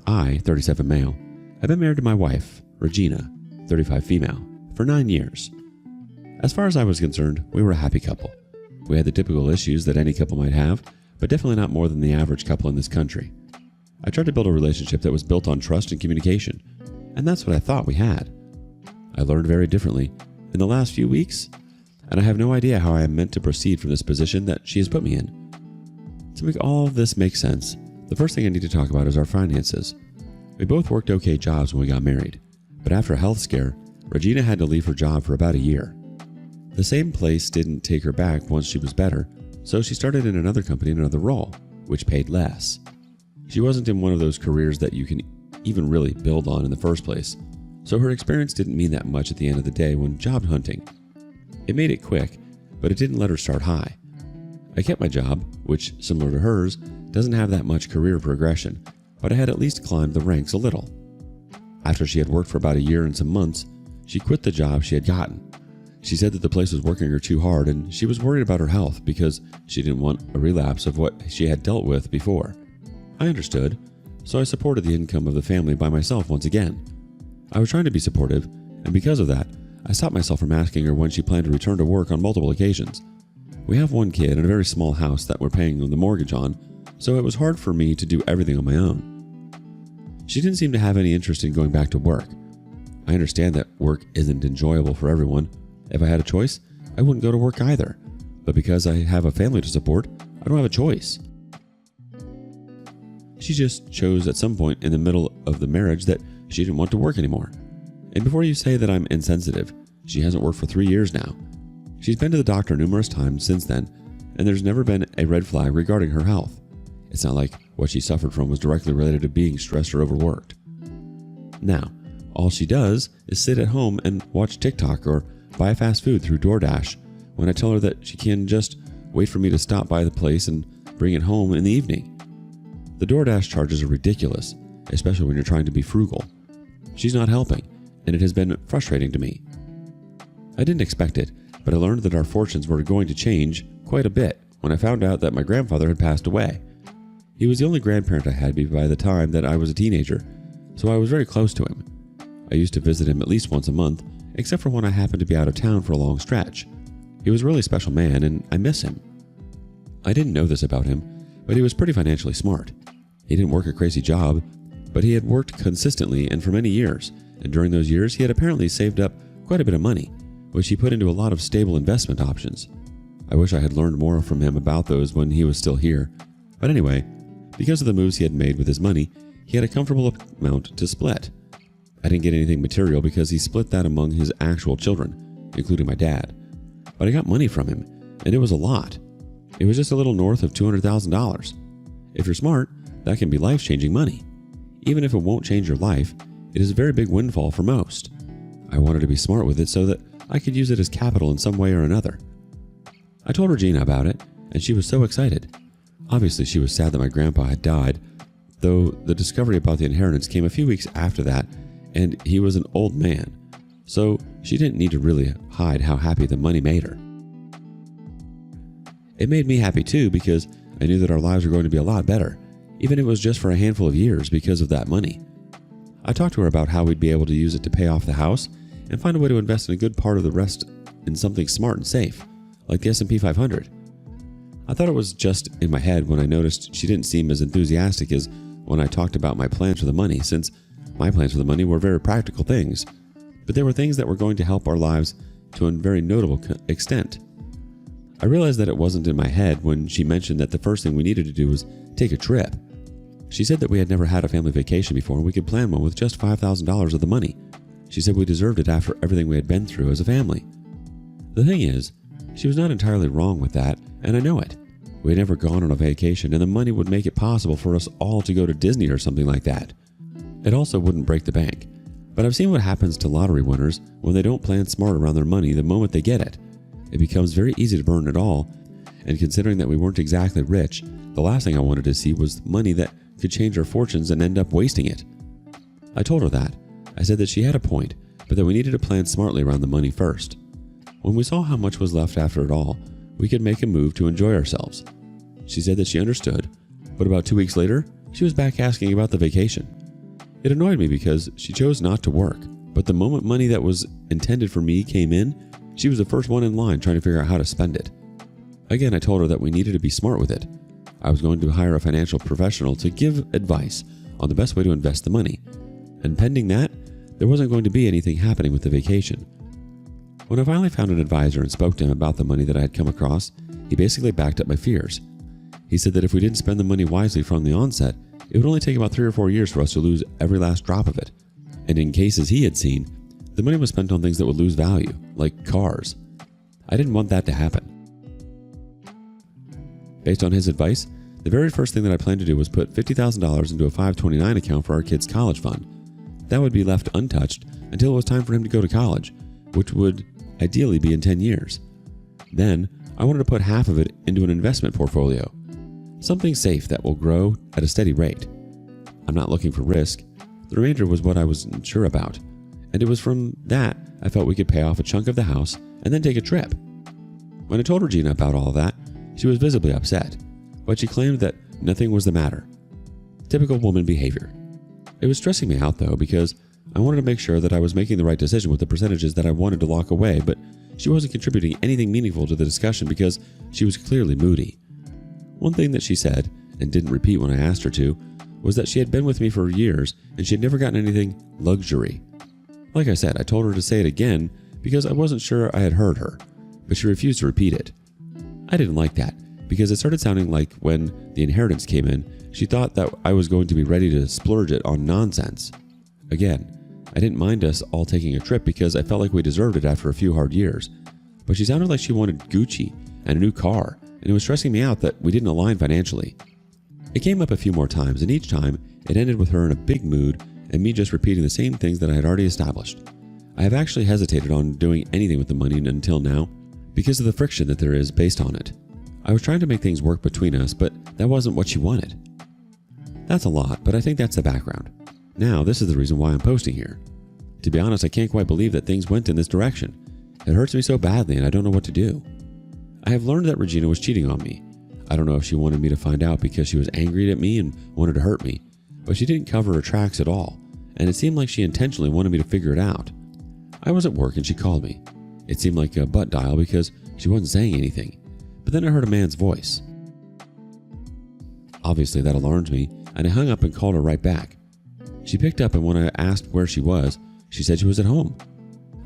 I, 37 male, have been married to my wife, Regina, 35 female, for 9 years. As far as I was concerned, we were a happy couple. We had the typical issues that any couple might have, but definitely not more than the average couple in this country. I tried to build a relationship that was built on trust and communication, and that's what I thought we had. I learned very differently in the last few weeks, and I have no idea how I am meant to proceed from this position that she has put me in. To make all of this make sense, the first thing I need to talk about is our finances. We both worked okay jobs when we got married, but after a health scare, Regina had to leave her job for about a year. The same place didn't take her back once she was better, so she started in another company in another role, which paid less. She wasn't in one of those careers that you can even really build on in the first place, so her experience didn't mean that much at the end of the day when job hunting. It made it quick, but it didn't let her start high. I kept my job, which, similar to hers, doesn't have that much career progression, but I had at least climbed the ranks a little. After she had worked for about a year and some months, she quit the job she had gotten. She said that the place was working her too hard and she was worried about her health because she didn't want a relapse of what she had dealt with before. I understood, so I supported the income of the family by myself once again. I was trying to be supportive, and because of that, I stopped myself from asking her when she planned to return to work on multiple occasions. We have one kid and a very small house that we're paying the mortgage on, so it was hard for me to do everything on my own. She didn't seem to have any interest in going back to work. I understand that work isn't enjoyable for everyone. If I had a choice, I wouldn't go to work either. But because I have a family to support, I don't have a choice. She just chose at some point in the middle of the marriage that she didn't want to work anymore. And before you say that I'm insensitive, she hasn't worked for 3 years now. She's been to the doctor numerous times since then, and there's never been a red flag regarding her health. It's not like what she suffered from was directly related to being stressed or overworked. Now, all she does is sit at home and watch TikTok or buy fast food through DoorDash when I tell her that she can just wait for me to stop by the place and bring it home in the evening. The DoorDash charges are ridiculous, especially when you're trying to be frugal. She's not helping, and it has been frustrating to me. I didn't expect it, but I learned that our fortunes were going to change quite a bit when I found out that my grandfather had passed away. He was the only grandparent I had by the time that I was a teenager, so I was very close to him. I used to visit him at least once a month, except for when I happened to be out of town for a long stretch. He was a really special man, and I miss him. I didn't know this about him, but he was pretty financially smart. He didn't work a crazy job, but he had worked consistently and for many years, and during those years he had apparently saved up quite a bit of money, which he put into a lot of stable investment options. I wish I had learned more from him about those when he was still here. But anyway, because of the moves he had made with his money, he had a comfortable amount to split. I didn't get anything material because he split that among his actual children, including my dad. But I got money from him, and it was a lot. It was just a little north of $200,000. If you're smart, that can be life-changing money. Even if it won't change your life, it is a very big windfall for most. I wanted to be smart with it so that I could use it as capital in some way or another. I told Regina about it, and she was so excited. Obviously, she was sad that my grandpa had died, though the discovery about the inheritance came a few weeks after that, and he was an old man, so she didn't need to really hide how happy the money made her. It made me happy too because I knew that our lives were going to be a lot better, even if it was just for a handful of years because of that money. I talked to her about how we'd be able to use it to pay off the house and find a way to invest in a good part of the rest in something smart and safe, like the S&P 500. I thought it was just in my head when I noticed she didn't seem as enthusiastic as when I talked about my plans for the money, since my plans for the money were very practical things, but they were things that were going to help our lives to a very notable extent. I realized that it wasn't in my head when she mentioned that the first thing we needed to do was take a trip. She said that we had never had a family vacation before and we could plan one with just $5,000 of the money. She said we deserved it after everything we had been through as a family. The thing is, she was not entirely wrong with that, and I know it. We had never gone on a vacation, and the money would make it possible for us all to go to Disney or something like that. It also wouldn't break the bank. But I've seen what happens to lottery winners when they don't plan smart around their money the moment they get it. It becomes very easy to burn it all, and considering that we weren't exactly rich, the last thing I wanted to see was money that could change our fortunes and end up wasting it. I told her that. I said that she had a point, but that we needed to plan smartly around the money first. When we saw how much was left after it all, we could make a move to enjoy ourselves. She said that she understood, but about 2 weeks later, she was back asking about the vacation. It annoyed me because she chose not to work, but the moment money that was intended for me came in, she was the first one in line trying to figure out how to spend it. Again, I told her that we needed to be smart with it. I was going to hire a financial professional to give advice on the best way to invest the money, and pending that, there wasn't going to be anything happening with the vacation. When I finally found an advisor and spoke to him about the money that I had come across, he basically backed up my fears. He said that if we didn't spend the money wisely from the onset, it would only take about 3 or 4 years for us to lose every last drop of it. And in cases he had seen, the money was spent on things that would lose value, like cars. I didn't want that to happen. Based on his advice, the very first thing that I planned to do was put $50,000 into a 529 account for our kid's college fund. That would be left untouched until it was time for him to go to college, which would ideally be in 10 years. Then, I wanted to put half of it into an investment portfolio, something safe that will grow at a steady rate. I'm not looking for risk. The remainder was what I wasn't sure about, and it was from that I felt we could pay off a chunk of the house and then take a trip. When I told Regina about all of that, she was visibly upset, but she claimed that nothing was the matter. Typical woman behavior. It was stressing me out though, because I wanted to make sure that I was making the right decision with the percentages that I wanted to lock away, but she wasn't contributing anything meaningful to the discussion because she was clearly moody. One thing that she said, and didn't repeat when I asked her to, was that she had been with me for years and she had never gotten anything luxury. Like I said, I told her to say it again because I wasn't sure I had heard her, but she refused to repeat it. I didn't like that because it started sounding like when the inheritance came in, she thought that I was going to be ready to splurge it on nonsense. Again, I didn't mind us all taking a trip because I felt like we deserved it after a few hard years, but she sounded like she wanted Gucci and a new car, and it was stressing me out that we didn't align financially. It came up a few more times, and each time it ended with her in a big mood and me just repeating the same things that I had already established. I have actually hesitated on doing anything with the money until now because of the friction that there is based on it. I was trying to make things work between us, but that wasn't what she wanted. That's a lot, but I think that's the background. Now, this is the reason why I'm posting here. To be honest, I can't quite believe that things went in this direction. It hurts me so badly and I don't know what to do. I have learned that Regina was cheating on me. I don't know if she wanted me to find out because she was angry at me and wanted to hurt me, but she didn't cover her tracks at all, and it seemed like she intentionally wanted me to figure it out. I was at work and she called me. It seemed like a butt dial because she wasn't saying anything, but then I heard a man's voice. Obviously that alarmed me, and I hung up and called her right back. She picked up, and when I asked where she was, she said she was at home.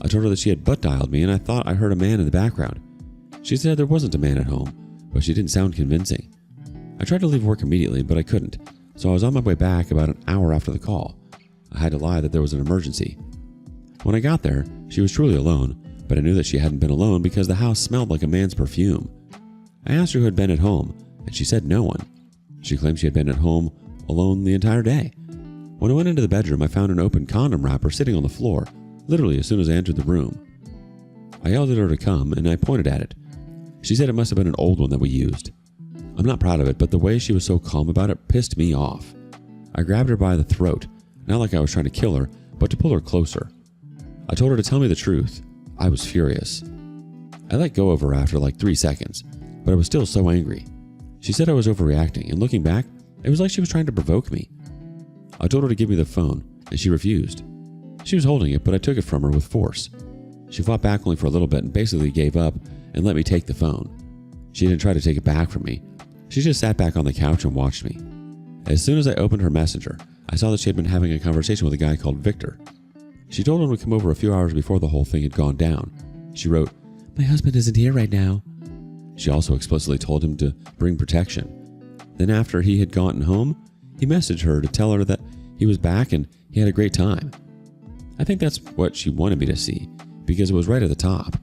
I told her that she had butt dialed me and I thought I heard a man in the background. She said there wasn't a man at home, but she didn't sound convincing. I tried to leave work immediately, but I couldn't, so I was on my way back about an hour after the call. I had to lie that there was an emergency. When I got there, she was truly alone, but I knew that she hadn't been alone because the house smelled like a man's perfume. I asked her who had been at home, and she said no one. She claimed she had been at home alone the entire day. When I went into the bedroom, I found an open condom wrapper sitting on the floor, literally as soon as I entered the room. I yelled at her to come, and I pointed at it. She said it must have been an old one that we used. I'm not proud of it, but the way she was so calm about it pissed me off. I grabbed her by the throat, not like I was trying to kill her, but to pull her closer. I told her to tell me the truth. I was furious. I let go of her after like 3 seconds, but I was still so angry. She said I was overreacting, and looking back, it was like she was trying to provoke me. I told her to give me the phone, and she refused. She was holding it, but I took it from her with force. She fought back only for a little bit and basically gave up and let me take the phone. She didn't try to take it back from me. She just sat back on the couch and watched me. As soon as I opened her messenger, I saw that she had been having a conversation with a guy called Victor. She told him to come over a few hours before the whole thing had gone down. She wrote, "My husband isn't here right now." She also explicitly told him to bring protection. Then after he had gotten home, he messaged her to tell her that he was back and he had a great time. I think that's what she wanted me to see, because it was right at the top.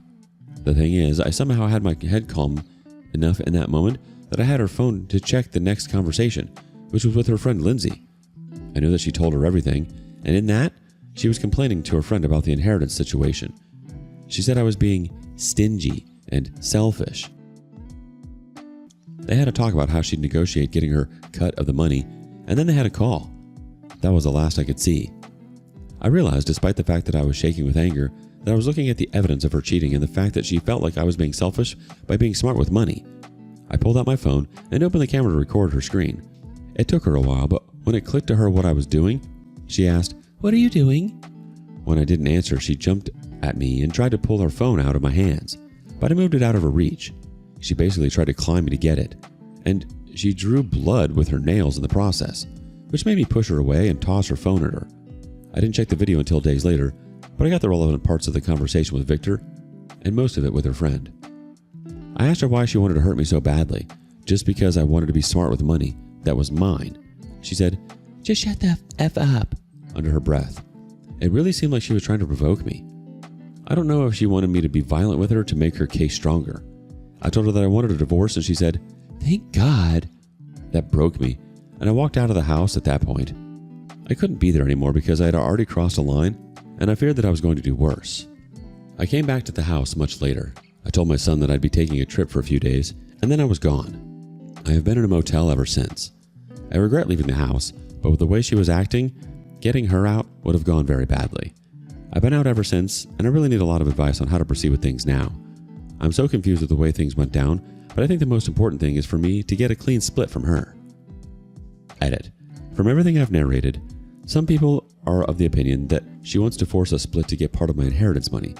The thing is, I somehow had my head calm enough in that moment that I had her phone to check the next conversation, which was with her friend Lindsay. I knew that she told her everything, and in that, she was complaining to her friend about the inheritance situation. She said I was being stingy and selfish. They had a talk about how she'd negotiate getting her cut of the money, and then they had a call. That was the last I could see. I realized, despite the fact that I was shaking with anger, that I was looking at the evidence of her cheating and the fact that she felt like I was being selfish by being smart with money. I pulled out my phone and opened the camera to record her screen. It took her a while, but when it clicked to her what I was doing, She asked, "What are you doing?" When I didn't answer, she jumped at me and tried to pull her phone out of my hands, but I moved it out of her reach. She basically tried to climb me to get it, and she drew blood with her nails in the process, which made me push her away and toss her phone at her. I didn't check the video until days later, but I got the relevant parts of the conversation with Victor, and most of it with her friend. I asked her why she wanted to hurt me so badly, just because I wanted to be smart with money that was mine. She said, "Just shut the F up," under her breath. It really seemed like she was trying to provoke me. I don't know if she wanted me to be violent with her to make her case stronger. I told her that I wanted a divorce, and she said, "Thank God." That broke me, and I walked out of the house at that point. I couldn't be there anymore because I had already crossed a line, and I feared that I was going to do worse. I came back to the house much later. I told my son that I'd be taking a trip for a few days, and then I was gone. I have been in a motel ever since. I regret leaving the house, but with the way she was acting, getting her out would have gone very badly. I've been out ever since, and I really need a lot of advice on how to proceed with things now. I'm so confused with the way things went down, but I think the most important thing is for me to get a clean split from her. Edit. From everything I've narrated, some people are of the opinion that she wants to force a split to get part of my inheritance money.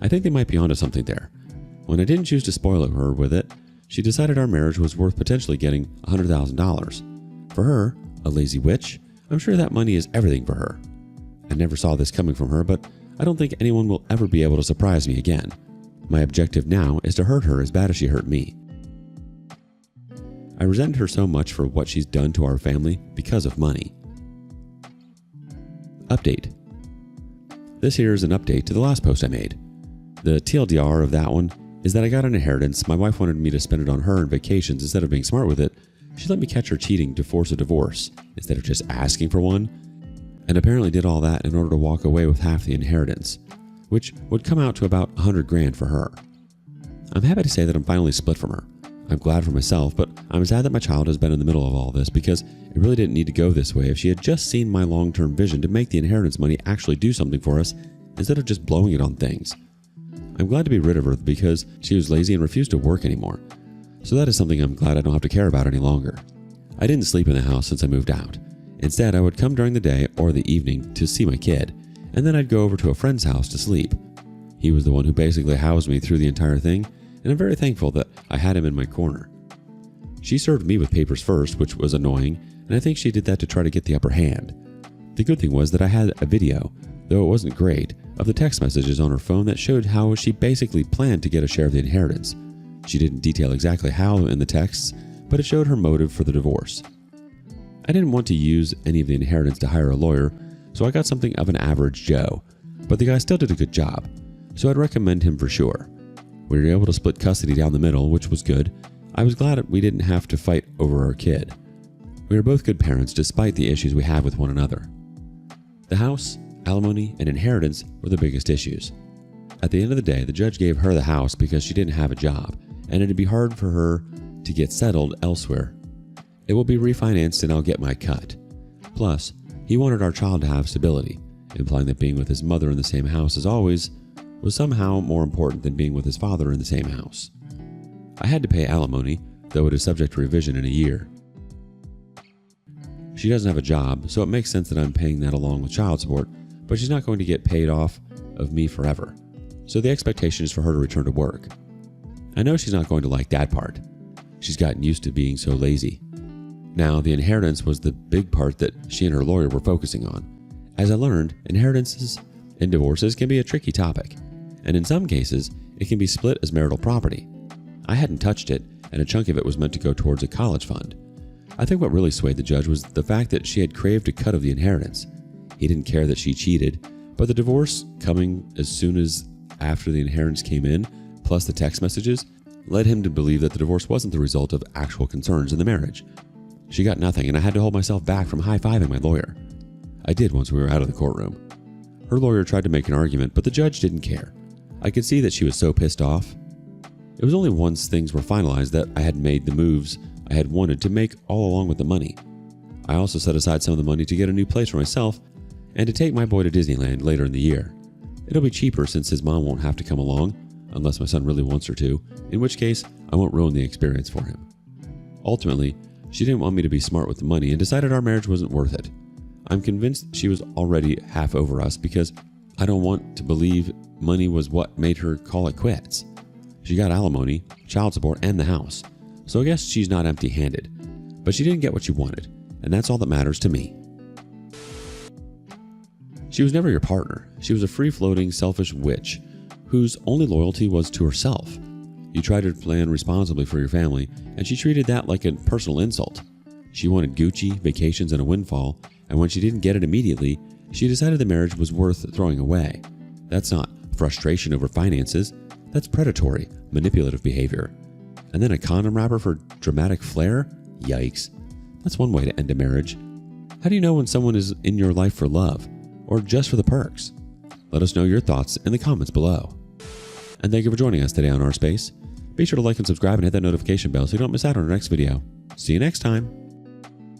I think they might be onto something there. When I didn't choose to spoil her with it, she decided our marriage was worth potentially getting $100,000. For her, a lazy witch, I'm sure that money is everything for her. I never saw this coming from her, but I don't think anyone will ever be able to surprise me again. My objective now is to hurt her as bad as she hurt me. I resent her so much for what she's done to our family because of money. Update. This here is an update to the last post I made. The TLDR of that one is that I got an inheritance. My wife wanted me to spend it on her and vacations instead of being smart with it. She let me catch her cheating to force a divorce instead of just asking for one, and apparently did all that in order to walk away with half the inheritance, which would come out to about $100,000 for her. I'm happy to say that I'm finally split from her. I'm glad for myself, but I'm sad that my child has been in the middle of all this because it really didn't need to go this way if she had just seen my long-term vision to make the inheritance money actually do something for us instead of just blowing it on things. I'm glad to be rid of her because she was lazy and refused to work anymore. So that is something I'm glad I don't have to care about any longer. I didn't sleep in the house since I moved out. Instead, I would come during the day or the evening to see my kid, and then I'd go over to a friend's house to sleep. He was the one who basically housed me through the entire thing, and I'm very thankful that I had him in my corner. She served me with papers first, which was annoying, and I think she did that to try to get the upper hand. The good thing was that I had a video, though it wasn't great, of the text messages on her phone that showed how she basically planned to get a share of the inheritance. She didn't detail exactly how in the texts, but it showed her motive for the divorce. I didn't want to use any of the inheritance to hire a lawyer, so I got something of an average Joe, but the guy still did a good job, so I'd recommend him for sure. We were able to split custody down the middle, which was good. I was glad we didn't have to fight over our kid. We were both good parents despite the issues we had with one another. The house, alimony, and inheritance were the biggest issues. At the end of the day, the judge gave her the house because she didn't have a job, and it'd be hard for her to get settled elsewhere. It will be refinanced and I'll get my cut. Plus, he wanted our child to have stability, implying that being with his mother in the same house as always was somehow more important than being with his father in the same house. I had to pay alimony, though it is subject to revision in a year. She doesn't have a job, so it makes sense that I'm paying that along with child support, but she's not going to get paid off of me forever, so the expectation is for her to return to work. I know she's not going to like that part. She's gotten used to being so lazy. Now, the inheritance was the big part that she and her lawyer were focusing on. As I learned, inheritances and divorces can be a tricky topic, and in some cases, it can be split as marital property. I hadn't touched it, and a chunk of it was meant to go towards a college fund. I think what really swayed the judge was the fact that she had craved a cut of the inheritance. He didn't care that she cheated, but the divorce coming as soon as after the inheritance came in, plus the text messages, led him to believe that the divorce wasn't the result of actual concerns in the marriage. She got nothing, and I had to hold myself back from high-fiving my lawyer. I did once we were out of the courtroom. Her lawyer tried to make an argument, but the judge didn't care. I could see that she was so pissed off. It was only once things were finalized that I had made the moves I had wanted to make all along with the money. I also set aside some of the money to get a new place for myself and to take my boy to Disneyland later in the year. It'll be cheaper since his mom won't have to come along, unless my son really wants her to, in which case I won't ruin the experience for him. Ultimately, she didn't want me to be smart with the money and decided our marriage wasn't worth it. I'm convinced she was already half over us because I don't want to believe money was what made her call it quits. She got alimony, child support, and the house, so I guess she's not empty-handed. But she didn't get what she wanted, and that's all that matters to me. She was never your partner. She was a free-floating, selfish witch whose only loyalty was to herself. You tried to plan responsibly for your family, and she treated that like a personal insult. She wanted Gucci, vacations, and a windfall, and when she didn't get it immediately, she decided the marriage was worth throwing away. That's not frustration over finances. That's predatory, manipulative behavior. And then a condom wrapper for dramatic flair? Yikes. That's one way to end a marriage. How do you know when someone is in your life for love, or just for the perks? Let us know your thoughts in the comments below. And thank you for joining us today on Our Space. Be sure to like and subscribe and hit that notification bell so you don't miss out on our next video. See you next time.